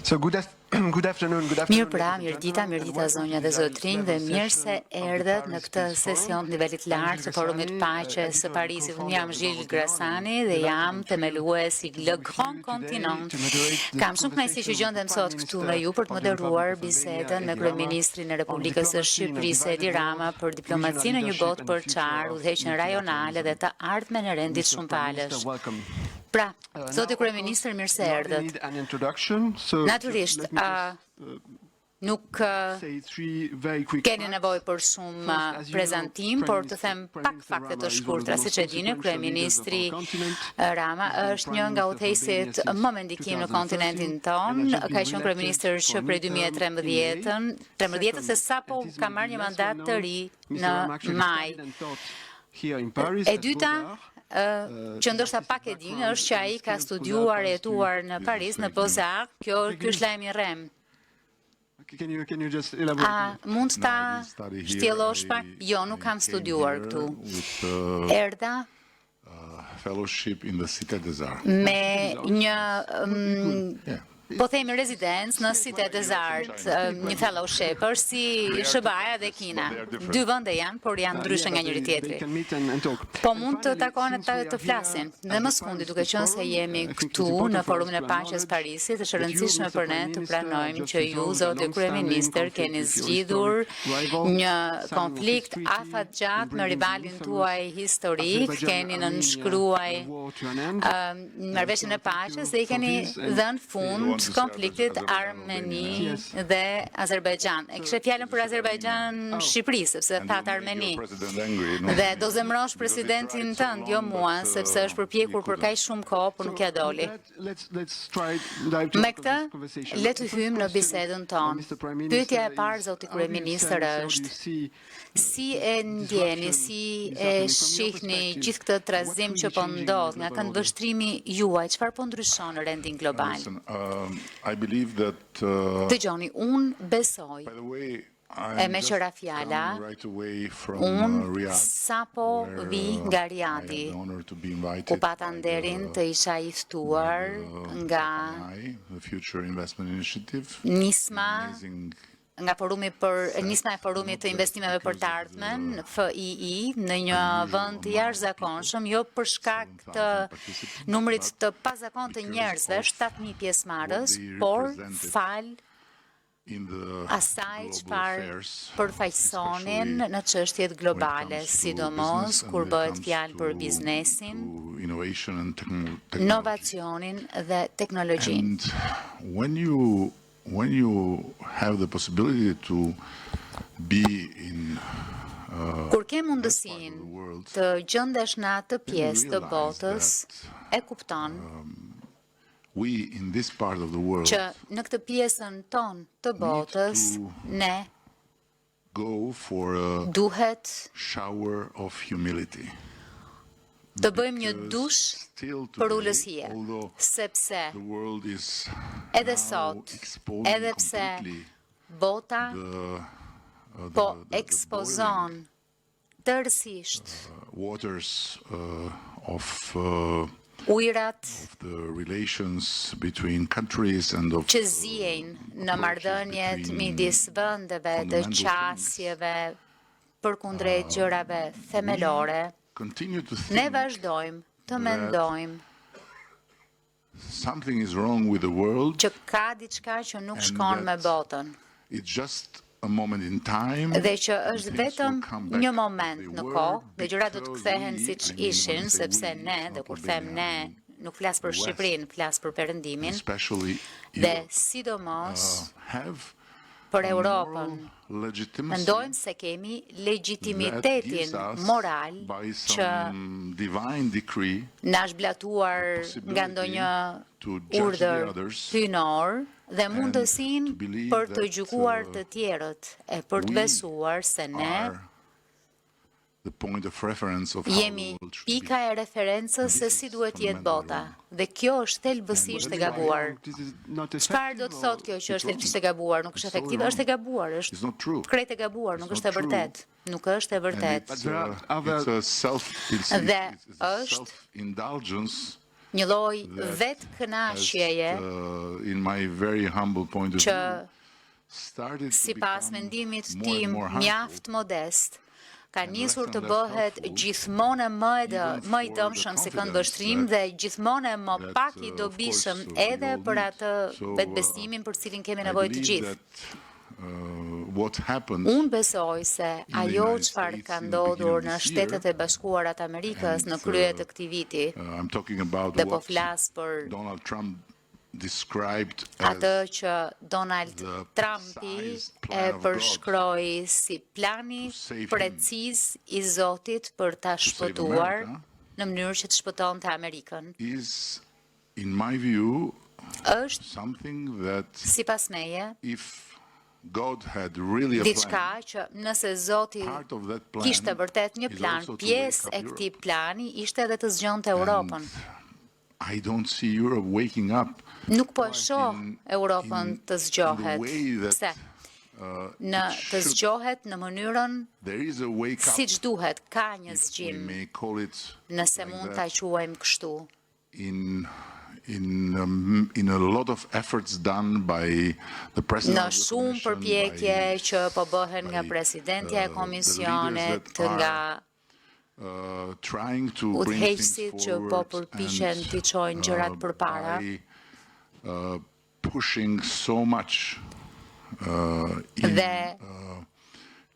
So good afternoon. Mirë dita zonja dhe zotrinj dhe mirë se erdhët në këtë sesion të nivelit lartë të Forumit Paqes së Parisit. Unë jam Gilles Grassani dhe jam themelues i Le Grand Continent. Kam shumë kënaqësi që gjendem sot këtu me ju për të moderuar bisedën me Kryeministrin e Republikës së Shqipërisë Edi Rama për diplomacinë në një botë përçar, udhëheqjen rajonale dhe të ardhmen e rendit shumëpalësh. Pra, zoti kryeministër, mirë se erdhët. Natyrisht, nuk keni nevojë për shumë prezantim, por të them pak fakte të shkurtra. Siç e dini, kryeministri Rama është një nga udhëheqësit më me ndikim në kontinentin ton. Ka qenë kryeministër që prej 2013 se sapo ka marrë një mandat të ri në maj. E dyta, që ndoshta pak e dini, është që ai ka studiuar e jetuar në Paris, në Beaux-Arts. Ky është lajmi i rrem. A mund ta shtjellosh pak? Jo, nuk kam studiuar këtu. Erdha me një po themi rezidencë në Cité des Arts, një fellowship, është si SBA dhe Kina. Dy vende janë, por janë ndryshe nga njëri tjetri. Po mund të takohen të flasin. Dhe më së fundi, duke qenë se jemi këtu në Forumin e Paqes Parisit, është e rëndësishme për ne të pranojmë që ju, zoti kryeministër, keni zgjidhur një konflikt afatgjat me rivalin tuaj historik, keni nënshkruaj marrëveshjen e paqes dhe i keni dhënë fund konfliktit Armeni dhe Azerbajxhan. E kishe fjalën për Azerbajxhan Shqipëri, sepse thatë Armeni. Dhe do zemrosh presidentin tënd, jo mua, sepse është përpjekur për kaq shumë kohë, por nuk ja doli. Me këtë, le të hyjmë në bisedën tonë. Pyetja e parë, zoti kryeministër, është si e ndjeni, si e shihni gjithë këtë trazim që po ndodh nga këndvështrimi juaj, çfarë po ndryshon në rendin global? Dëgjoni, unë besoj, e me qëra fjala, unë sapo vi nga Riadi, ku pata nderin të isha i ftuar nga nisma e forumit të investimeve për të ardhmen, FII, në një vend të jashtëzakonshëm, jo për shkak të numrit të pazakontë të njerëzve, 7.000 pjesëmarrës, por fal asaj çfarë përfaqësonin në çështjet globale, sidomos kur bëhet fjalë për biznesin, inovacionin dhe teknologjinë. When you have the possibility to be in kur ke mundësinë të gjendesh në atë pjesë të botës, e kupton që në këtë pjesën tonë të botës ne duhet të bëjmë një dush për ulësie, sepse edhe sot, edhe pse bota po ekspozon tërësisht ujrat që ziejnë në marrëdhëniet midis vendeve, të qasjeve përkundrejt gjërave themelore, ne vazhdojmë të mendojmë që ka diçka që nuk shkon me botën. Dhe që është vetëm një moment në kohë, dhe gjërat do të kthehen siç ishin, sepse ne, dhe kur them ne, nuk flas për Shqipërinë, flas për Perëndimin, dhe sidomos për Europën. Mendojmë se kemi legitimitetin moral që na është blatuar nga ndonjë urdhër hyjnor dhe mundësinë për të gjykuar të tjerët e për të besuar se ne the point of reference of how Jemi the world should be. pika e referencës se si duhet jetë bota. Dhe kjo është thelbësisht e gabuar. Çfarë do të thotë kjo që është thelbësisht e gabuar? Nuk është efektive, është e gabuar, It's është not true. krejt e gabuar, nuk është e vërtet. Nuk është e And vërtet. it's a Dhe është self-indulgence një lloj vetë as, kënaqjeje in my very humble point of që view, started to sipas become mendimit more and tim more harmful. mjaft modest, ka And nisur less të and less bëhet helpful, gjithmonë më even i for dëmshëm the si confidence këndvështrim that- dhe gjithmonë më that, pak i of dobishëm course, we edhe all për need. atë So, vetbesimin për cilin kemi I nevojë të believe gjithë. that, what happened Unë besoj se ajo United çfarë States ka in the ndodhur beginning në of this Shtetet e year, Bashkuara të Amerikës and, në krye të këtij viti, I'm talking about dhe po what flas për Donald Trump described atë as që Donald the Trumpi precise e plan of God përshkroi si plani to save him, preciz i Zotit për ta save shpëtuar America, në mënyrë që të shpëtonte Amerikën. is, in my view, Është, something that sipas meje, if God had really a diçka plan, që nëse Zoti part of that plan kishte vërtet një is plan, also to pjesë wake e up këtij Europe. plani ishte edhe të zgjonte Europën. I don't see Europe waking up Nuk po e quite shoh Europën të in the zgjohet. way that, Pse? Në it të should. zgjohet në mënyrën There is a wake up, siç duhet, ka një if we zgjim, may call it nëse like mund that, ta quajmë kështu. in a lot of efforts done by the president Në of the shumë commission, përpjekje by, që po bëhen nga by, presidentja e the komisionit, leaders that nga trying to bring things udhëheqësit që po forward përpiqen and, t'i çojnë gjërat përpara. by, pushing so much in Dhe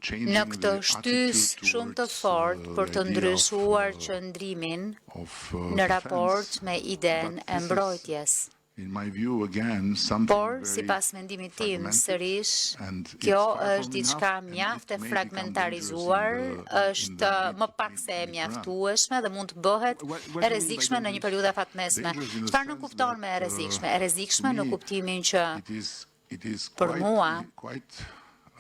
changing në këtë the shtys attitude shumë të towards, fortë për të the idea ndryshuar of, qëndrimin of, në raport defense. me iden But e this is, mbrojtjes. in my view, again, something Por, very sipas mendimit tim, fragmented, sërish, and kjo it's far është from diçka enough, and mjaft e it may become fragmentarizuar, dangerous in është the më pak se e mjaftueshme dhe mund të bëhet e rrezikshme në një periudhë afatmesme. Dangerous in the Çfarë nuk sense kupton me e that, rrezikshme? E rrezikshme to në me, kuptimin që it is për mua quite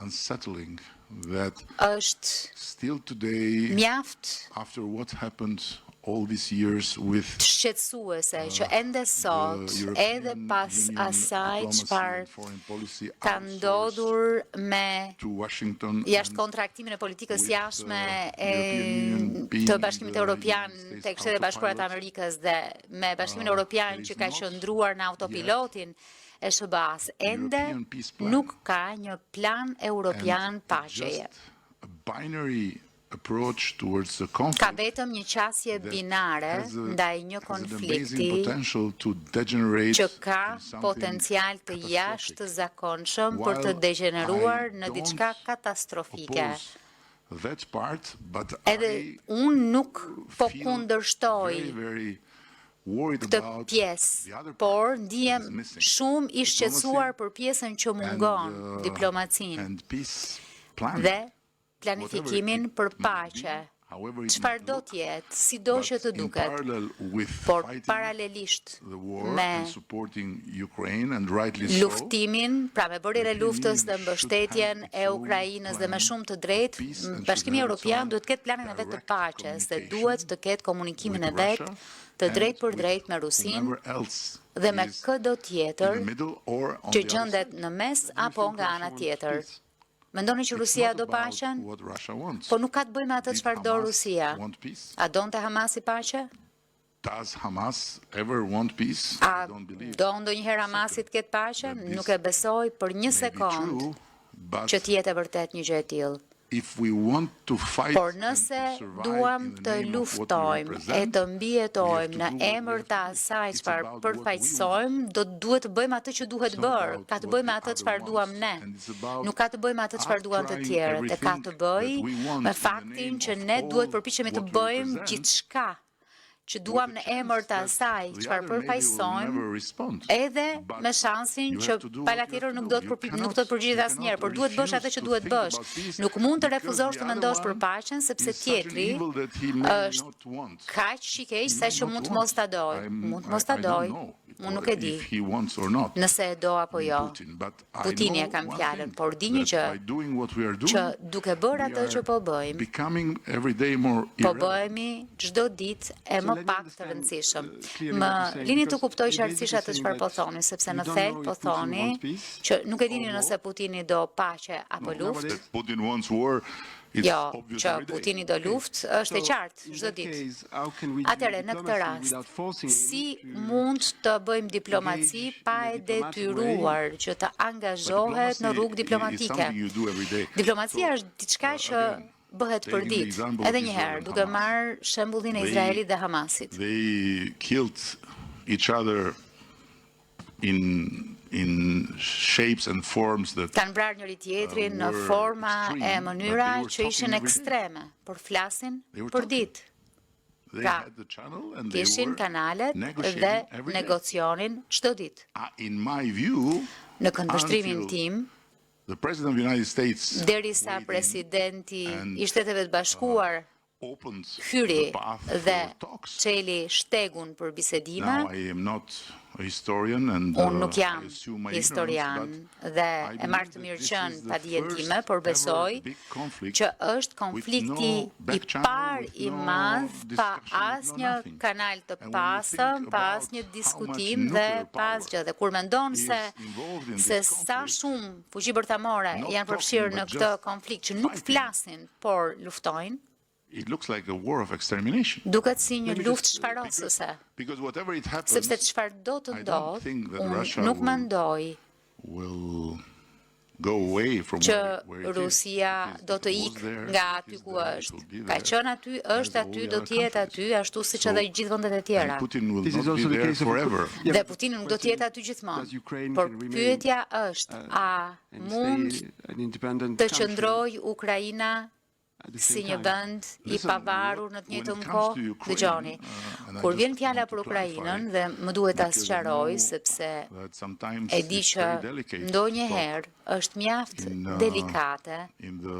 unsettling that është still today, mjaft after what happened all these years with shqetësuese që ende sot, edhe pas asaj çfarë ka ndodhur me to Washington jashtë and kontraktimin e politikës with, jashtme European Union being të Bashkimit the Evropian United States tek Shtetet e Bashkuara të autopilot, Amerikës dhe me Bashkimin Evropian there që is ka not qëndruar në autopilotin e SBA-s, ende European peace plan. nuk ka një plan europian and paqeje. just a binary approach towards the Ka conflict vetëm një qasje that binare has a- ndaj një has an konflikti amazing potential to degenerate që ka in something potencial të catastrophic. jashtëzakonshëm për të While degeneruar I në don't diçka katastrofike. oppose that part, but Edhe I unë nuk po feel kundërshtoj very, very worried këtë about pjesë, the other por part ndihem that is missing. shumë i shqetësuar Diplomacy për pjesën që and, mungon, diplomacinë and peace planning, dhe planifikimin whatever it për might paqe. be, however it Çfarë might do look, të jetë, sido but që të in duket, parallel with por fighting paralelisht the war me and supporting Ukraine, and rightly so, luftimin, pra me bërjen e luftës dhe mbështetjen e Ukrainës dhe me shumë të drejtë, Bashkimi Evropian duhet të ketë planin e vet të paqes dhe duhet të ketë komunikimin e vet të drejtë për drejtë me Rusinë whomever else dhe me is këdo in tjetër the middle or on që the other gjendet side. në mes Do you apo think nga Russia ana wants tjetër. peace? Mendoni që It's Rusia not do about paqen? what Russia wants. Po nuk ka të bëjë me atë Did çfarë do Hamas Rusia. want peace? A donte Hamasi paqe? Does Hamas ever want peace? A I don't believe. do ndonjëherë Hamasi të ketë paqe? that this Nuk e besoj për një May be sekond true, but që të jetë e vërtet një gjë e tillë. if we want to fight Por and nëse to survive duam in the të name of what we luftojmë e represent, të mbijetojmë we në have to do what we emër have të to do. asaj It's çfarë about what we përfaqësojmë, duhet të bëjmë atë që duhet It's not bërë, about ka të what bëjmë the atë other çfarë duam wants. ne. And it's about Nuk ka të bëjmë atë çfarë duan të trying tjerët, e ka të everything bëjë that we want me in the faktin name që of ne all duhet përpiqemi të what we bëjmë represent, gjithçka që duam në emër të asaj çfarë përfaqësojmë, edhe me shansin që pala tjetër nuk do të përgjigjet asnjëherë, por duhet bësh atë që duhet bësh. Nuk mund të refuzosh të mendosh për paqen sepse tjetri është kaq shikej sa që mund të mos ta doj. Mund të mos ta doj. Unë nuk e di if he wants or not. nëse e do apo jo. Putini e kam fjalën, por di një gjë, që duke bërë atë që po bëjmë, po bëhemi çdo ditë e më pak të rëndësishëm. Më lini të kuptoj qartësisht atë çfarë po thoni, sepse në thelb po thoni që nuk e dini nëse Putini do paqe apo luftë. Jo, që Putini do luftë është e qartë çdo ditë. Atëherë në këtë rast, si mund të bëjmë diplomaci pa e detyruar që të angazhohet në rrugë diplomatike? Diplomacia është diçka që bëhet për ditë. Edhe një herë, duke marrë shembullin e Izraelit dhe Hamasit. They killed each other in shapes and forms that Kanë vrarë njëri tjetrin në forma e mënyra që ishin ekstreme, por flasin për ditë. Pra, kishin kanalet dhe negocionin çdo ditë. in my view, Në këndvështrimin tim, the President of the United States derisa presidenti i Shteteve të Bashkuar opened hyri the path dhe for talks. çeli shtegun për bisedime, Now I am not a historian and unë nuk jam I assume my historian ignorance, but dhe I e believe marrë të that mirë this qënë is the pa dijen first time, por ever besoj big conflict që është konflikti with no back i channel, parë with i no madh pa discussion, with no asnjë nothing. kanal të And when you pasëm, think pa about asnjë how diskutim much dhe nuclear pa asgjë. Dhe kur mendon is se involved in se this sa conflict, shumë fuqi bërtamore not janë talking, përfshirë në but këtë just konflikt që nuk fighting. flasin, por luftojnë, it looks like a war of extermination. duket si një luftë shfarosëse. Because whatever it happens, Sepse çfarë do të I don't ndodh, think that unë Russia nuk will- mendoj will go away from që where it is. Rusia It is- do të it was ikë there, nga it aty is ku there, it është. will be Ka there, qenë aty, është as aty, all do the të jetë other aty, ashtu siç So- edhe gjithë vendet e tjera. And Putin will This is not also be the there case of forever. Dhe Putini nuk do të jetë aty gjithmonë. Por pyetja është, a mund të qëndrojë Ukraina si një vend i Listen, pavarur në të when njëjtën it comes kohë? to Ukraine, Dëgjoni, and I kur just vjen fjala want to për Ukrainën clarify, dhe më duhet ta because I sqaroj know sepse that sometimes e di it's që very delicate to ndonjëherë është mjaft in, delikate in the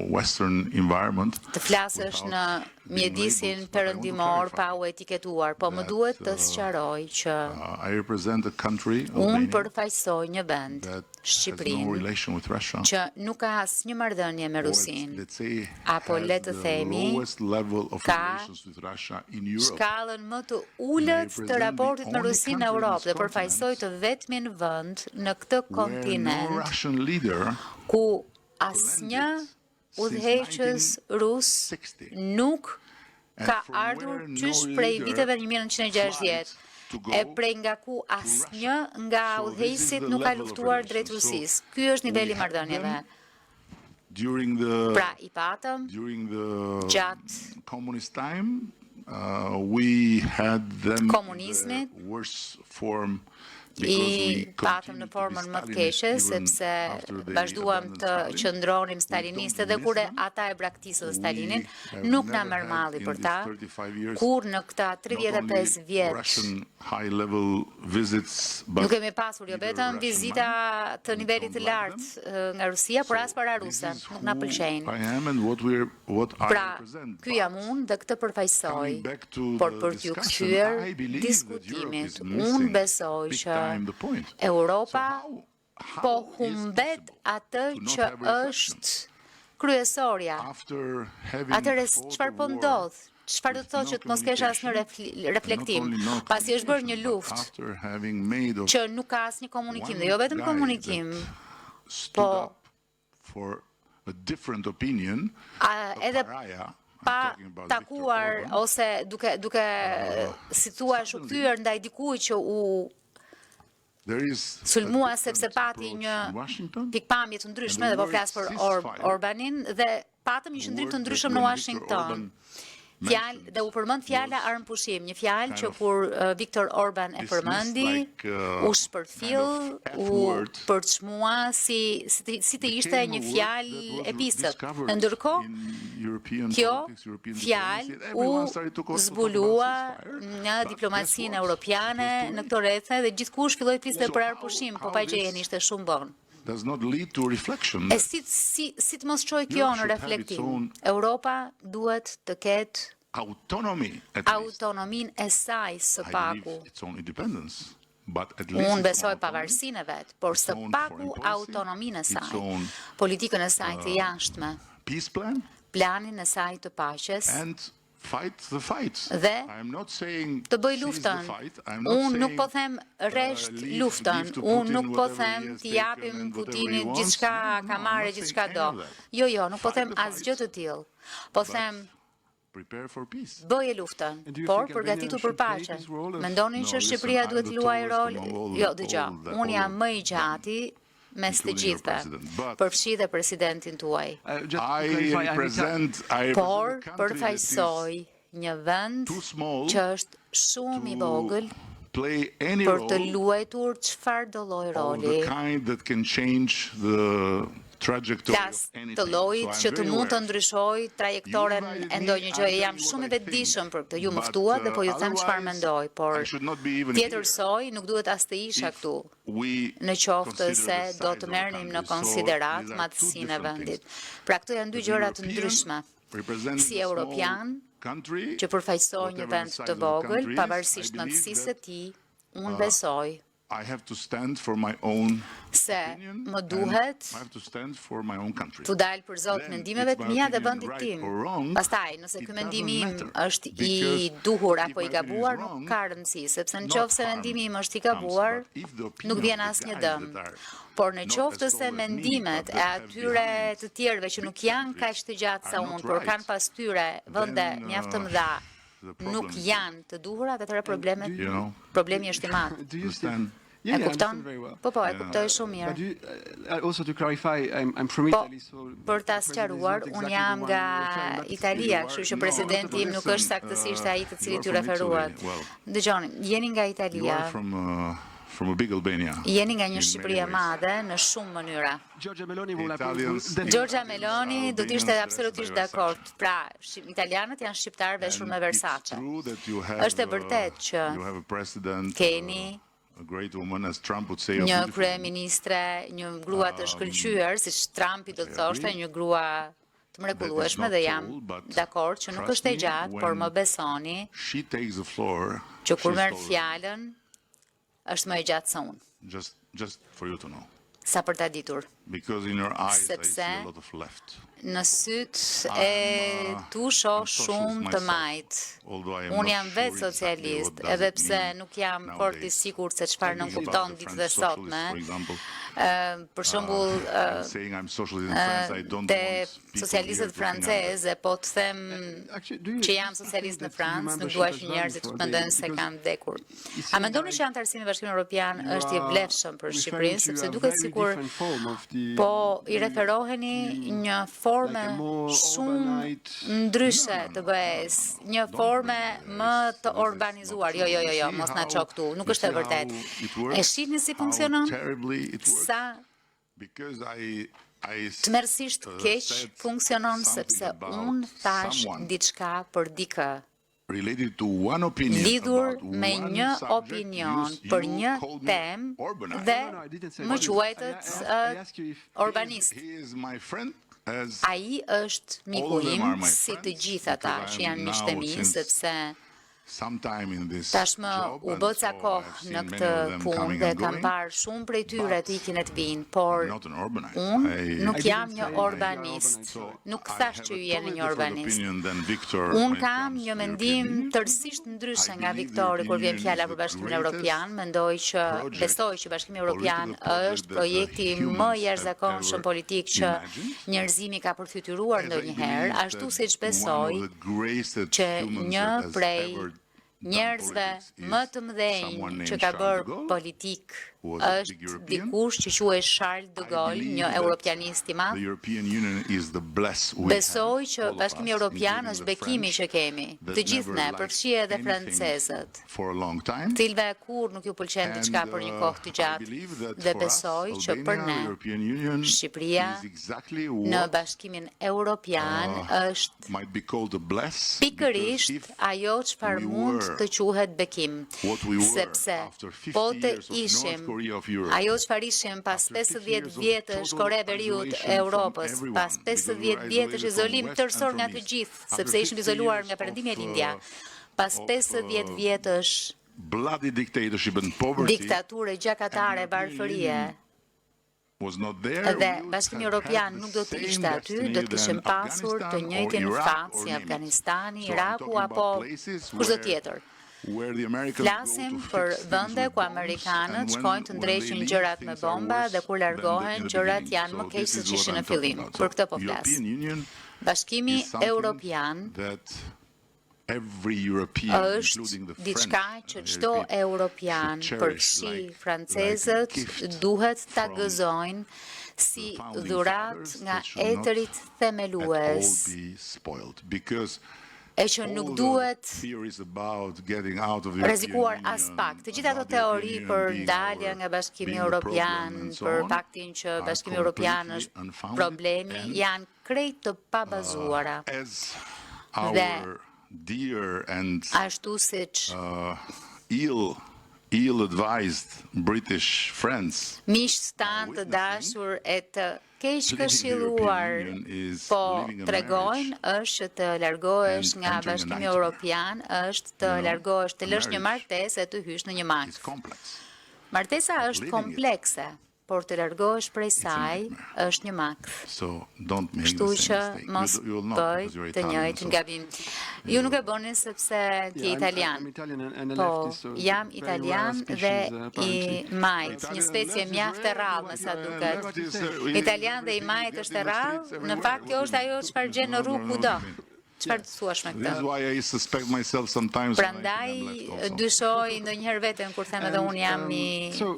Western environment. të flasësh në mjedisin perëndimor pa u etiketuar, po më duhet të sqaroj që I represent a country, unë Albania, përfaqësoj një vend, that has no Shqipërinë, relation with Russia. që nuk ka asnjë marrëdhënie me or Rusinë, let's say, apo has le të the themi, lowest level of ka relations with Russia in Europe. shkallën më të ulët të raportit me Rusinë në Europë dhe përfaqësoj të vetmin vend në këtë Where no kontinent Russian leader ku asnjë udhëheqës rus 60. nuk ka from ardhur where no qysh prej leader viteve 1960, to go e prej nga ku asnjë nga So this is udhëheqësit the nuk ka level of luftuar drejt relations. Rusisë. So Ky është niveli i we had marrëdhënieve. them During the Pra i patëm during the gjatë communist time, we had them Komunizmit, in the worst form i patëm në formën më të keqe, sepse vazhduam të qëndronim staliniste dhe kur ata e braktisën Stalinin, nuk na merr malli për ta, kur në këta 35 vjet nuk kemi pasur jo vetëm vizita të nivelit të lartë nga Rusia, por as para ruse, nuk na pëlqejnë. Pra, ky jam unë dhe këtë përfaqësoj, por për t'ju kthyer diskutimit, unë besoj që Europa po humbet atë që është kryesorja. Atëherë çfarë po ndodh? Çfarë do të thotë që të mos kesh asnjë reflektim, pasi është bërë një luftë që nuk ka asnjë komunikim, dhe jo vetëm komunikim, po edhe pa takuar ose duke si thua u kthyer ndaj dikujt që u sulmua sepse pati një pikpamje të ndryshme, dhe po flas për Orbanin, dhe patëm një qëndrim të ndryshëm në Washington. Dhe u përmend fjala armpushim, një fjalë që kur Viktor Orban e përmendi, u shpërfill, u përçmua si të ishte një fjalë e pisët. Ndërkohë, kjo fjalë u zbulua në diplomacinë europiane në këto rrethe dhe gjithkush filloi të fliste për armpushim, po pa gjejën ishte shumë vonë. Si të mos çojë kjo në reflektim? Europa duhet të ketë autonomy, at least. autonomin e saj së I paku. believe its own independence, but at least Unë its besoj own autonomy, pavarësinë e vet, por its së own paku foreign policy, autonominë e its saj, own, politikën e saj të jashtme, peace plan, planin e saj të paqes, and fight the fight. Dhe I'm not saying të bëj cease the luftën. fight. I'm not Unë nuk saying, po them rresht leave luftën, to unë Putin nuk po whatever them he has t'i taken japim and whatever he Putinit wants. gjithçka No, ka I'm marrë not gjithçka saying do. any of that. Jo, nuk po Fight them the fight, asgjë të tillë. Po them prepare for peace. bëje luftën, And do you por think përgatitur Albania për should play paqe. this role of- Mendoni No, që listen, Shqipëria I'm duhet the luaj tallest rol? among all- Jo, all dëgjoj. the- Unë jam all më i of gjati mes të including your gjithëve, president. But përfshi dhe presidentin tuaj. Just to I clarify, represent a Por country that përfaqësoj një vend too small që është shumë i vogël is to play any për të role luajtur çfarë do lloj of roli. the kind that can change the trajectory Plas of anything. të llojit So që I'm të very mund të aware. ndryshoj trajektoren You e invited me, ndonjë I'll gjë. tell Jam you shumë i what I vetëdijshëm think. për këtë. Ju But, mëftuat dhe po ju them çfarë otherwise, mendoj, por I should not be even tjetërsoj nuk duhet as të isha If këtu. we Në qoftë consider se the do size të of the merrnim në country. So konsiderat these are two madhësinë e different vendit. things. Pra këto janë dy The gjëra të European ndryshme. represents Si a small europian country, që përfaqësoj një whatever vend the size të of the vogël, country is, pavarësisht I believe madhësisë e that tij, unë besoj I have to stand for my own se opinion, më and duhet I have to stand for my own country. të dalë për zot Then mendimeve it's të my mia dhe opinion vendit right tim. or wrong, Pastaj, nëse it ky mendim im doesn't është matter, i because duhur if apo i my opinion is gabuar, nuk wrong, ka rëndësi, sepse në not qoftë se harm mendimi im është i comes, gabuar, but if the opinion nuk vjen of the asnjë guys dëm. that are Por në not qoftë as se tall as me, mendimet but e that have atyre behind të tjerëve që nuk big janë kaq countries të gjatë sa are unë, not por right, kanë pas tyre vende then, mjaft të mëdha, the problem nuk is janë të duhurat, atëherë You know? problemi është i madh. Do you still? Understand? Yeah, E yeah, I kupton? understand very well. Po, e kuptoj shumë But mirë. also to clarify, I'm from Po, Italy, so për ta the president is sqaruar, not unë exactly jam the one nga you're referring, but Italia, You kështu are- që no, presidenti im nuk listen, është saktësisht ai të you cilit are ju from referuat. Italy. Well, Dëgjoni, jeni nga You Italia, are from a big Albania. jeni nga një in Shqipëri e many ways. madhe në shumë mënyra. Giorgia Meloni will Italians- Giorgia Meloni do të ishte Albanians absolutisht dress by dakord. Versace. Pra, italianët janë shqiptar veshur me And it's Versace. true that you have, Është e vërtet që you have a president, keni a great woman, as Trump would say, a një beautiful woman. kryeministre, një grua të shkëlqyer, siç Trumpi do të thoshte, një grua të mrekullueshme dhe jam dakord që nuk është e gjatë, por më besoni She takes the floor. që kur she's merr taller. fjalën është më e gjatë se unë, Just for you to know. sa për ta ditur. Because in your eyes, I see Sepse a lot of left. Në syt e tu shoh shumë të majt. Unë jam vetë socialist, edhe pse nuk jam fort i sigurt se çfarë nën kupton ditët e sotme. Për shembull, te socialistët francezë, po të them që jam socialist në Francë, nuk dua që njerëzit të mendojnë se kanë vdekur. A mendoni që anëtarësimi i Bashkimit Evropian është i vlefshëm për Shqipërinë, sepse duket sikur po i referoheni një forme shumë ndryshe të BE-s, një forme më të urbanizuar. Jo, mos na ço këtu, nuk është e vërtet. E shihni si funksionon? Sa tmerrsisht keq funksionon, sepse unë thash diçka për dikë, lidhur me një opinion për një temë dhe më quajtët urbanist. Ai është miku im, si të gjithë ata që janë miqtë mi, sepse tashmë u bë ca kohë në këtë punë dhe kam parë shumë prej tyre të ikin e të vinë, por unë nuk jam një urbanist, nuk thash që ju jeni një urbanist. Unë kam një mendim tërësisht ndryshe nga Viktori kur vjen fjala për Bashkimin Evropian, besoj që Bashkimi Evropian është projekti më i jashtëzakonshëm politik që njerëzimi ka përfytyruar ndonjëherë, ashtu siç besoj që një prej njerëzve më të mëdhenj që ka bërë politik është dikush që quhet Charles de Gaulle, një europianist i madh. Besoj që Bashkimi Evropian është bekimi që kemi, të gjithë ne, përfshi edhe francezët, cilve kur nuk ju pëlqen diçka për një kohë të gjatë, dhe besoj që për ne, Shqipëria në Bashkimin Evropian është pikërisht ajo çfarë mund të quhet bekim, sepse po të ishim Korea of Europe. Ajo çfarë ishim pas 50 vjetësh Kore e Veriut e Europës, pas 50 vjetësh izolim tërësor nga të gjithë, sepse ishim izoluar nga Perëndimi e Lindja, pas 50 vjetësh Bloody dictatorship and poverty diktaturë gjakatare, varfërie, was not there. dhe we would Bashkimi have Evropian had nuk the do të same ishte aty, do të destiny kishim than pasur të Afghanistan njëjtin or fat Iraq si or name it. Afganistani, So I'm Iraku talking apo about places kushdo where- tjetër. where the Americans Flasim go to për fix things vende with ku bombs, amerikanët and shkojnë të when ndreqin they gjërat leave, me things are bomba worse dhe kur than largohen in the gjërat beginning. janë më So keq this se is që what ishin në I'm talking fillim. about. Për këtë So po flas. European Union Bashkimi is something Evropian that every European, është including the diçka French, që I çdo repeat, europian, should përfshi cherish like francezët, a gift duhet ta from gëzojnë si the founding dhurat fathers nga that should not etërit at all themelues, be spoiled, because e që nuk all duhet the theories about getting out of the rrezikuar European as Union, pak. Të gjitha ato about the teori European për Union being dalje our- nga Bashkimi being the problem Evropian, and so për on, faktin që are Bashkimi Evropian completely është unfounded problemi, and, janë krejt të pabazuara. as our dear and Ashtu siç ill-advised British friends miqtë tanë të dashur e të keq këshilluar po tregojnë është që të largohesh nga Bashkimi Evropian, është të largohesh, të lësh një martesë e të hysh në një is makt. complex. Martesa është komplekse, por të largohesh prej saj është një makt. So don't make Kështu the që same mistake. mos You will not, bëj because you're të Italian. njëjtin gabim. Ju nuk e bëni sepse ti je italian. I'm Italian and a Po, leftist, so jam very italian rare dhe species, i apparently. majt, një specie mjaft e rrallë me sa duket. Italian dhe i majt është e rrallë, në fakt kjo është ajo çfarë gjen në rrugë kudo. Çfarë të thuash me This is këtë? why I suspect myself sometimes when I Prandaj think I'm left also. dyshoj ndonjëherë veten kur them edhe unë jam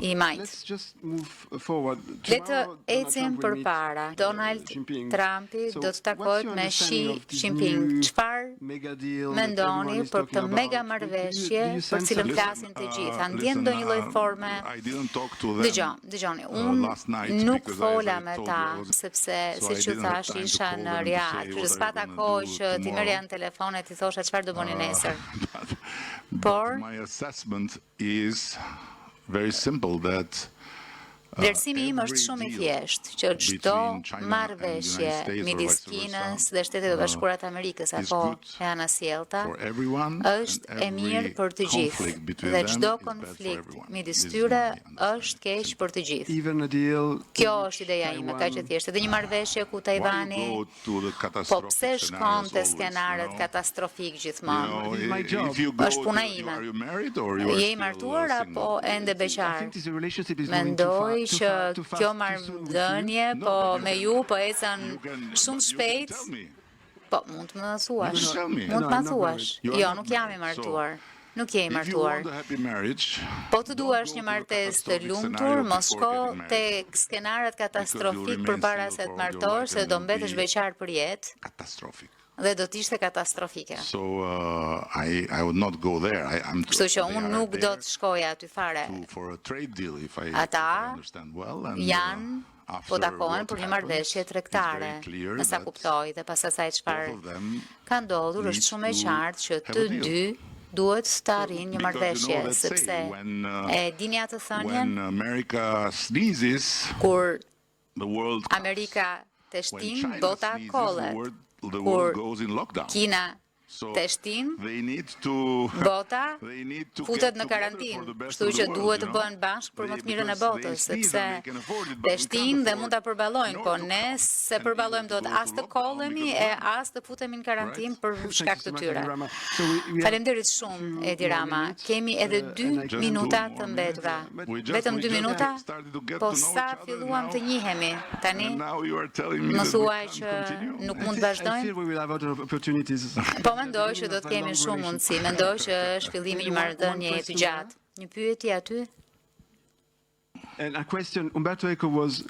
i majt. Let's just move forward. Le të Tomorrow, Donald ecim Trump will meet, përpara. Donald Jinping. Trumpi So, do të what's takohet your me understanding Xi of this Jinping. new Çfarë mega deal that mendoni everyone is për talking këtë about? mega Do marrëveshje you për sense cilën that- flasin të gjithë? A ndjen ndonjë lloj forme? I didn't talk to them. Dëgjoni, unë last night nuk because fola as I me told ta, you, I was- sepse so si I që didn't have thash time to isha call në them to Riyadh, say kështu what s'pata they're gonna kohë do që ti tomorrow. merja në telefon e ti thosha çfarë do bëni nesër. But Por my assessment is very simple that vlerësimi im është every shumë i deal thjeshtë që çdo between China marrëveshje and the United States or midis vice versa, Kinës dhe Shtetet e Bashkuara të Amerikës is apo good e anasjellta for everyone, është and e mirë every për të gjithë conflict between dhe them çdo is bad for konflikt everyone. midis This is tyre my understanding. është keq për të gjithë. Even a deal. Kjo in është which ideja ime, kaq e Taiwan- thjeshtë. Dhe një marrëveshje ku Why Tajvani you go to the po catastrophic pse shkon scenarios te always, skenaret you know? katastrofik You gjithmonë? know, This is my job. if you go Është puna to- ime. Are you married or you are Je i still, martuar single? apo ende I beqar? think this relationship is going Mendoj too që far, too fast, kjo too soon with you. marrëdhënie No, po but you me can- ju po ecën You can- shumë but you can shpejt. tell me. Po mund të më thuash. You can tell me. Mund No, të më I'm not thuash. married. You are Jo, not nuk jam i married. martuar. Nuk je i If you martuar. want a happy marriage, Po të don't duash go një to the martesë të catastrophic lumtur, scenario mos before shko getting married. tek skenaret katastrofik remain përpara single se të for all your martosh, life se and do will mbetesh be- beqar për jetë Catastrophic. dhe do të ishte katastrofike. So I would not go there. I'm Kështu që they unë are nuk do there të shkoja aty fare. for a trade deal if I Ata understand well. And, janë after po takohen what për një happens, marrëveshje it's tregtare, very clear me sa that kuptoj dhe pas asaj both çfarë of them ka ndodhur është need shumë e to qartë që have të a deal. dy duhet të arrijnë një Because marrëveshje, you know that sepse saying, when, e dini atë thënien when America sneezes, kur the world Amerika të when shtin, China bota sneezes, kollet. the Kur world goes in lockdown. Kina So të shtin, they need to bota they need to futet get në together karantinë, for the best kështu of the që world, duhet të you know? bëhen bashkë për më të mirën e Because they botës, sneeze sepse and they can afford it, but të we can't shtin dhe afford mund ta përballojnë, in po order to ne come se and përballojmë even dot go to as të lockdown kollemi because e of that. as të futemi në karantinë për Thank you shkak so të much, tyre. Edi Rama. So we have Faleminderit shumë, few Edi more Rama. minutes, Kemi edhe and 2 I Just minuta 2 të more mbetura. minutes. We Vetëm 2 minuta? started to get Po to know sa each other filluam now. të njihemi tani? And now you are telling me Më that we thuaj can't që continue. nuk I mund të think- I vazhdojmë? feel we will have other opportunities. Po mendoj që do të kemi shumë mundësi. Mendoj që është fillimi i një marrëdhënie të gjatë. Një pyetje aty? And a question, Umberto Eco was,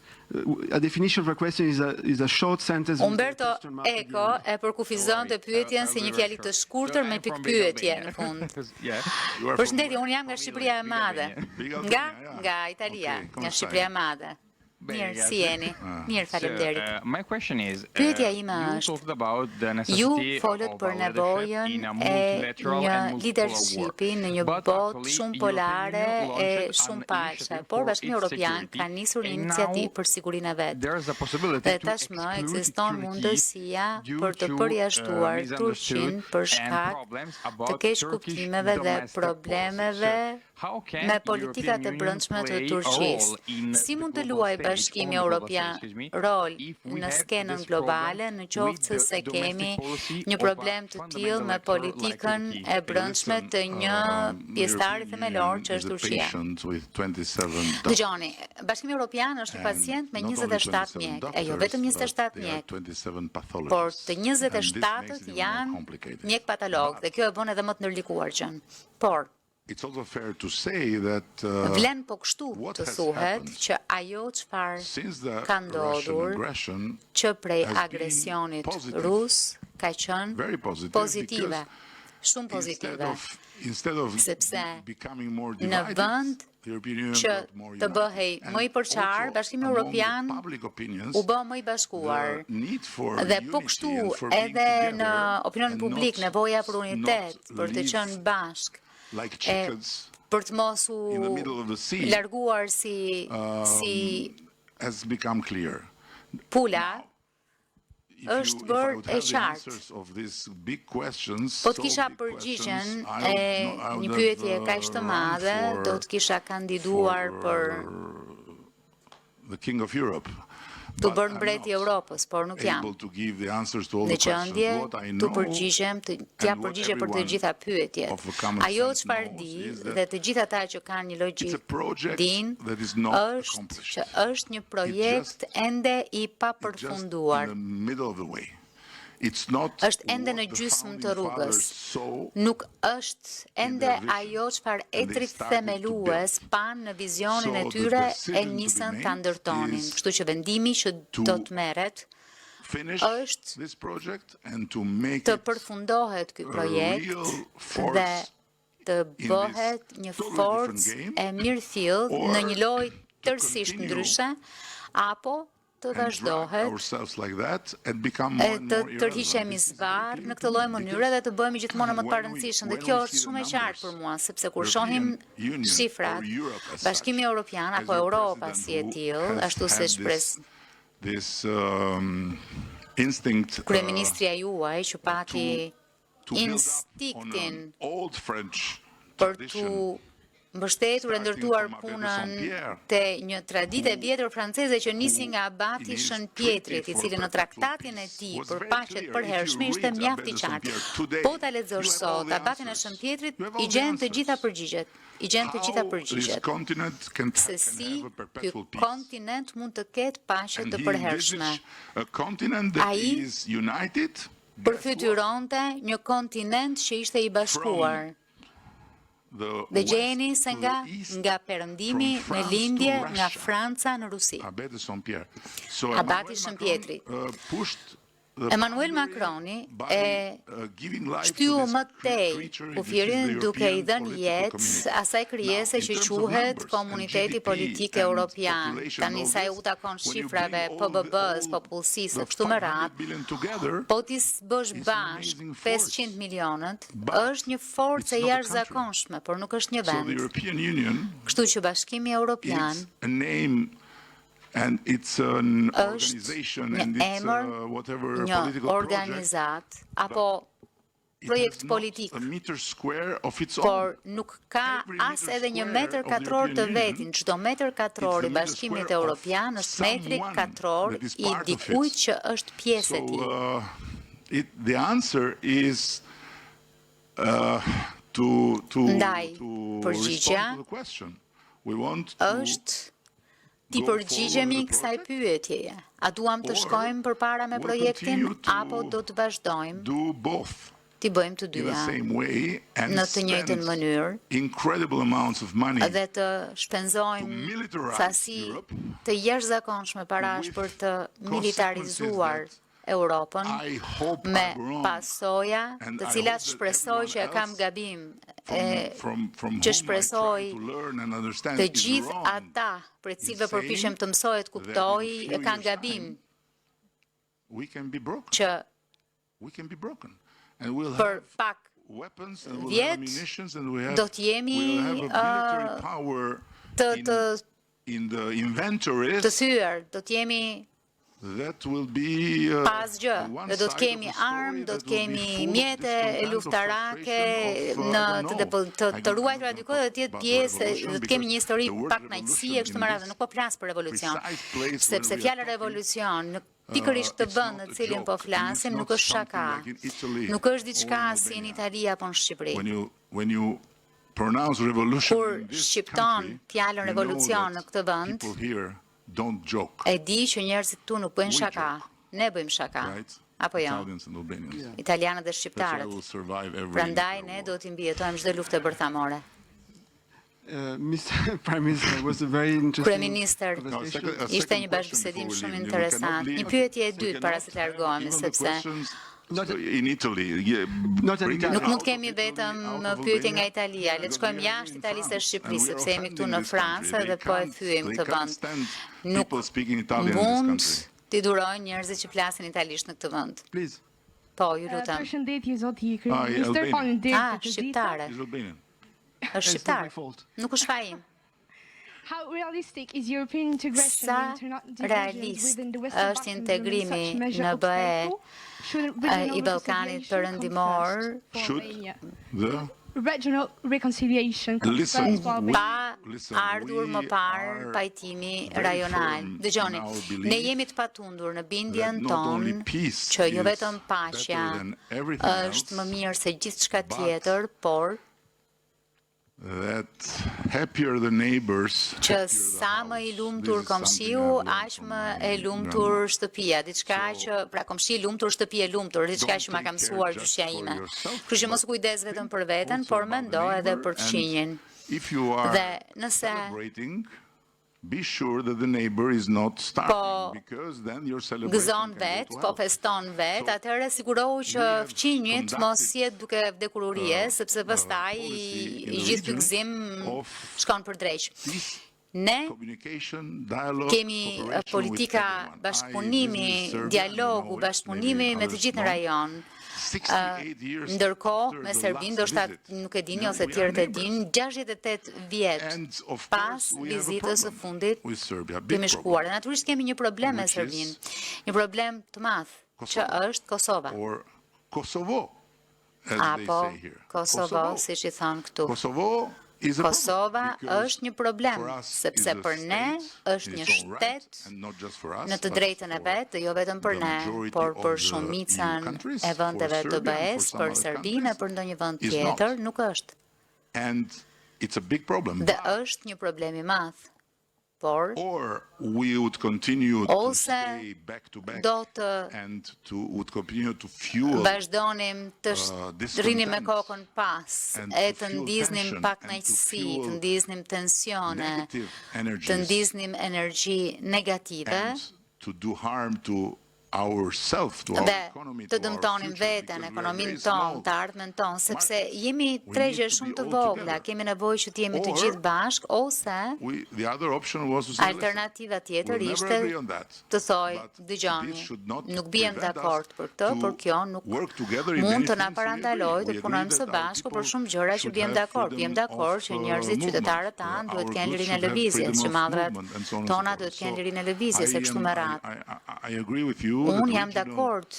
a definition of a question is a short sentence. with a Umberto question mark at the Eco end. e përkufizonte pyetjen si një fjali të shkurtër me pikë pyetje në fund. You are from Përshëndetje, unë jam nga Shqipëria e Madhe. Big Nga Albania, ja. nga Italia, Okay, come nga stai? Shqipëria e Madhe. Mirë, si jeni? Mirë, faleminderit. My question is, Pyetja ime you është, talked about the ju necessity folët of për a nevojën leadership in a e multilateral një and multipolar world. leadershipi në një But botë actually, shumë European polare Union e launched shumë an palëshe, initiative por for Bashkimi its Evropian security, ka nisur një and iniciativë now për sigurinë e vet. there is a possibility Dhe to tashmë exclude ekziston Turkey mundësia due për të to, përjashtuar misunderstood Turqinë për and shkak problems të about keq Turkish kuptimeve dhe domestic problemeve policy. So, how can me European politikat e Union brendshme të play a Turqisë. role in Si the mund të global luajë stage, Bashkimi on the global Evropian stage, excuse me, rol if we në have skenën this globale problem në qoftë with the se kemi domestic policy një of a problem të tillë me fundamental actor politikën like e brendshme të një pjesëtari themelor që është Turqia? Dëgjoni, Bashkimi Evropian është një pacient me 27 mjek, e jo vetëm 27 mjek, por të 27-ët janë mjek patolog, dhe kjo e bën edhe më të ndërlikuar gjën. Por vlen po kështu të thuhet që ajo çfarë ka ndodhur që prej agresionit rus ka qenë pozitive, shumë pozitive, sepse në vend që të bëhej më i përqar, Bashkimi Evropian u bë më i bashkuar. Dhe po kështu edhe në opinionin publik nevoja për unitet, për të qenë bashk, për të mos u larguar si pula, është bërë e qartë. Po të kisha përgjigjen e një pyetje kaq të madhe, do të kisha kandiduar për të bërë mbreti i Europës, por nuk jam në qëndje t'ja përgjigje për të gjitha pyetjet. Ajo çfarë di dhe të gjitha ata që kanë një logjik dinë është që është një projekt ende i papërfunduar. Është ende në gjysmë të rrugës. Nuk është ende ajo çfarë etrit themelues panë në vizionin e tyre e nisën ta ndërtonin. Kështu që vendimi që do të merret është të përfundohet ky projekt dhe të bëhet një forcë e mirëfillt në një lojë tërësisht ndryshe, apo të vazhdohet e të tërhiqemi zvarr në këtë lloj mënyre dhe të bëhemi gjithmonë më të parëndësishëm. Dhe kjo është shumë e qartë për mua, sepse kur shohim shifrat, Bashkimi Evropian apo Europa si e tillë, ashtu si shpres kryeministria juaj që pati instinktin për të mbështetur e ndërtuar punën te një traditë e vjetër franceze që nisi nga abati Shën Pjetrit, i cili në traktatin e tij për paqet përhershme ishte mjaft i qartë. Po ta lexosh sot abatin e Shën Pjetrit, i gjen të gjitha përgjigjet. Se si ky kontinent mund të ketë paqe të përhershme. Ai përfytyronte një kontinent që ishte i bashkuar. Dhe gjeni se nga perëndimi në lindje nga Franca në Rusi. Abati Shën Pjetrit. Emmanuel Macroni e shtyu më tej kufirin duke i dhënë jetë asaj krijese që quhet Komuniteti Politik Evropian. Tani sa u takon shifrave PBB-s, popullsisë, kështu me radhë, po ti bësh bashk 500 milionët, është një forcë e jashtëzakonshme, por nuk është një vend. Kështu që Bashkimi Evropian është një emër, një organizat, apo projekt politik, por nuk ka as edhe një metër katror të vetin. Çdo metër katror i Bashkimit Evropian është metri katror i dikujt që është pjesë e tij. The answer is Ndaj, përgjigja është ti përgjigjemi kësaj pyetjeje. A duam të shkojmë përpara me projektin, apo do të vazhdojmë ti bëjmë të dyja në të njëjtën mënyrë dhe të shpenzojmë sasi të jashtëzakonshme parash për të militarizuar Europën I hope me I'm wrong. pasoja And të I cilat hope that shpresoj që e everyone kam else gabim, from që whom I shpresoj try to learn and understand të is gjithë wrong. ata për cilëve in përpiqem saying të mësoj të kuptoj, that in a few e kanë years' gabim time, we can be broken. që We can be broken. And we'll për have pak weapons and we'll vjet have ammunitions and we have, do t'jemi, we'll have a military power in the të inventories thyer, do t'jemi that will be pas gjë, one dhe do të side kemi of the story armë, do that të will be kemi full of mjete different kinds of luftarake frustration of, në I don't know. të ruajtura diku dhe të jetë About pjesë, revolution, do të kemi një histori because the word pak kënaqësie kështu me radhë, nuk po flas për revolucion, precise place sepse when we are fjala talking, revolucion në pikërisht këtë it's vend not në a cilin po joke, and flasim it's nuk not është shaka, something like in Italy nuk është diçka or in si në Albania. Itali apo në Shqipëri. When you pronounce revolution Kur in this shqipton country, fjalën you know revolucion that në këtë vend, people here don't joke, e di që njerëzit këtu nuk bëjnë We shaka, joke. ne bëjmë shaka, right? apo jo, Italians and Albanians. italianët dhe That's why shqiptarët. we'll survive every Prandaj nuclear ne war. do t'i mbijetojmë çdo luftë bërthamore. Mr. Prime Minister, was a very interesting Kryeministër, conversation. A ishte second një question bashkëbisedim before we shumë leave. interesant. Një pyetje e dytë para se të largohemi, Even the sepse questions Not- in Italy, Not in bring Italy. it nuk out mund of kemi Italy, vetëm out of pyetje nga Albania, Italia, le të because shkojmë we are jashtë in Italisë dhe France, Shqipërisë, and we are sepse jemi këtu offending në this Francë country. dhe po e They thyejmë can't këtë vend. stand Nuk people speaking Italian in this mund country. t'i durojnë njerëzit që flasin italisht në këtë vend. Please. Po, ju lutem. Përshëndetje zoti Ah, kryeministër, Albania. faleminderit Ah, për të gjitha. shqiptare. He's Albanian. Është It's not shqiptar. my fault. Nuk është faji. How realistic is European integration Sa into not divisions realist within the Western është Balkans integrimi and such measure në of BE faithful? Should i regional Ballkanit reconciliation perëndimor come first for Should Albania? the Regional reconciliation comes Listen, first for Albania? pa Listen, ardhur më we parë are pajtimi very rajonal. firm Dëgjoni, in our belief ne jemi të patundur në bindjen that not only tonë peace që jo is vetëm paqja better than everything është else, më mirë se gjithçka but tjetër, por that happier the neighbors, që happier the sa më i house. lumtur This is something komshiu, I've learned aq from më my e lumtur grandma. shtëpia. Diçka që, pra komshi i lumtur, shtëpi e lumtur, diçka që ma ka Don't take mësuar care gjyshja just for ime. yourself, Kështu që mos but kujdes vetëm për veten, also por about the mendo edhe neighbor, për fqinjen. and if you are Dhe nëse celebrating, be sure that the neighbor is not starving, Po because then your celebration gëzon can vet, go to po hell. feston vet, So, atëherë sigurohu që we have fqinjit mos conducted, jetë duke vdekururie, sepse pastaj policy in i the gjithë ky region gëzim of shkon për drejq. peace, Ne communication, dialogue, kemi cooperation with politika everyone. bashkëpunimi, I visited Serbia, dialogu, you know it, bashkëpunimi maybe me të others gjithë në know. rajon. 68 years Ndërkohë after me the Serbinë last do shta visit. nuk e dini Now ose we are tjerët e neighbors. dinë, 68 vjet And of pas course we have a vizitës së problem fundit with Serbia, big kemi problem. shkuar. Dhe natyrisht kemi një problem me Which is Serbinë, një problem të madh, që Kosovo. është Kosova. Or Kosovo, as Apo they say here. Kosovo, siç i thon këtu. Kosovo is a Kosova problem because është një problem, for us sepse is a për ne state është in një its own right, shtet and not just for us, në të but drejtën e for vet, jo vetëm për the ne, majority por of për the shumicën EU countries, e vendeve for të Serbia and BE-s, for për some other Serbinë e countries, për ndonjë vend is not. tjetër, nuk është. And it's a big problem. Dhe është një problem i madh. Por Or we would continue to Ose stay back to back do të and would continue to fuel vazhdonim të rrinim me kokën pas, and e to të fuel ndiznim tension pak and to kënaqësi, fuel të ndiznim tensione, negative të energies ndiznim energji negative and to do harm to ourselves, to our dhe economy, të to our dëmtonim future, veten, because we are ekonominë very tonë, small. të ardhmen tonë, sepse jemi We tregje need to shumë be të all vogla, together. kemi nevojë që të jemi të Or gjithë bashk, ose The other option was to say, listen, alternativa tjetër we'll never ishte agree on that, të thoj, but dëgjoni, this should not nuk biem prevent us dakord për këtë, to por kjo nuk work together in mund të many na things we parandaloj agree. të We punojmë agree së that our bashku për people shumë gjëra që should biem have dakord. freedom Biem dakord of, që njerëzit, movement. qytetarët tanë duhet Our të kenë goods lirinë e should have lëvizjes, freedom që of madhrat movement and so on and tona so duhet të forth. kenë lirinë e lëvizjes, e kështu me radhë. I agree with you that Unë jam regional, dakord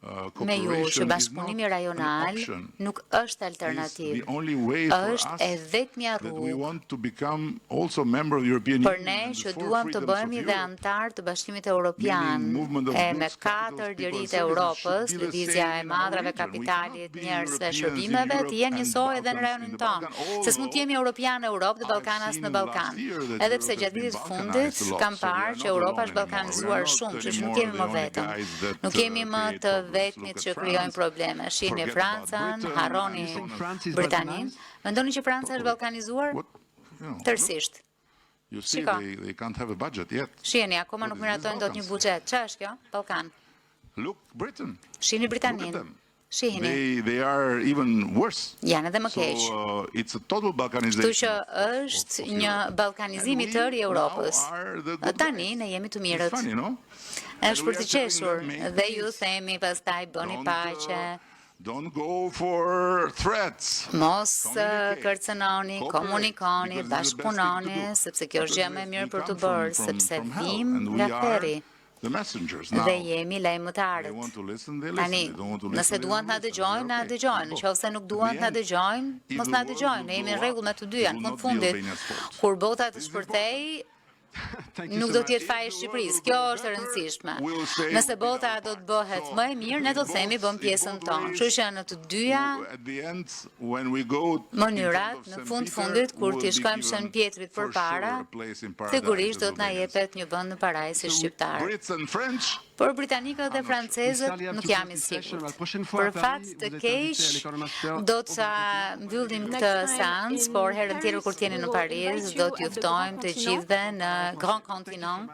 me ju që cooperation is bashkëpunimi not rajonal an option. nuk është It's alternativë. the only way for Është us e vetmja that we rrugë want to become also member of the European për Union ne and që the four duam të freedoms of bëhemi dhe Europe. antar të Bashkimit Evropian, Meaning movement of e me goods, capitals, 4 people and lirit e services Europës, should be the lëvizja same e in our madrave, region. We kapitalit, cannot be njerëzve, Europeans in shërbimeve, të Europe jenë and njësoj edhe në Balkans rajonin in the tonë. Balkan, Se s'mund të jemi Europian në Europë dhe I've Ballkanas seen në Ballkan. last year that Edhe Europe pse has gjatë been vitit fundit balkanized a lot, kam so we are parë not që Europa alone është ballkanizuar anymore. We are shumë, not kështu që nuk anymore jemi më the only vetëm. guys that, Nuk jemi më create të problems. vetmit Look që at krijojnë France. probleme. Shihni Forget Francën, about Britain harroni and so on. France is Britanin. balkanized? Mendoni që Franca është ballkanizuar? What, you know, Tërësisht. you see, Shiko. they can't have a budget yet. Shihni, akoma nuk What is this miratojnë dot një Balkans? buxhet. Ç'është kjo? Ballkan. Look, Britain. Shihni Look at Britaninë. them. Shihni. They are even worse. Janë edhe më keq. So it's a total Kështu balkanization. që është një ballkanizim i tërë i Europës. Tani ne jemi të mirët. It's funny, no? Është për të qeshur dhe ju themi pastaj bëni paqe. Don't go for threats. Mos kërcënoni, komunikoni, bashkëpunoni, sepse kjo është gjë më e mirë për të bërë, sepse vim nga theri The messengers dhe now. jemi They lajmëtarët. want to listen, they Tani, listen. They don't want to nëse listen. duan të na dëgjojnë, na dëgjojnë. Nëse nuk duan të na dëgjojnë, mos na dëgjojnë. Ne jemi në rregull me të dyja. Në fundit, kur bota të shpërthej, Thank you nuk so do much. të jetë faji i Shqipërisë. Kjo është e rëndësishme. Nëse bota do të bëhet më e mirë, ne do të themi bëm pjesën tonë. Kështu që në të dyja At the end, when we go to mënyrat, the në St. fundit, kur Peter, t'i shkojmë we'll be Shën given Pjetrit for përpara, sure a place in paradise sigurisht do as të na Albanians. jepet një vend në parajs shqiptar. Brits and French, Por britanikët dhe francezët Italia nuk to jam i concession, sigurt. la prochaine fois Për à fat Paris, të vous êtes keq, invité à l'École Master. do të mbyllim këtë seancë, por herën tjetër kur t'jeni në Paris, do t'ju ftojmë të gjithëve në Grand Continent,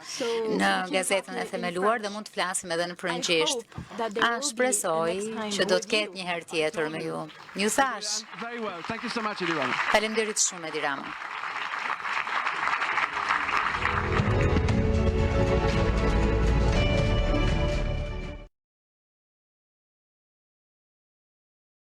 në gazetën e themeluar dhe mund të flasim edhe në frëngjisht. Shpresoj që do të ketë një herë tjetër me ju. Ju thash, Very well. Thank you so much, Edi Rama. faleminderit shumë Edi Rama.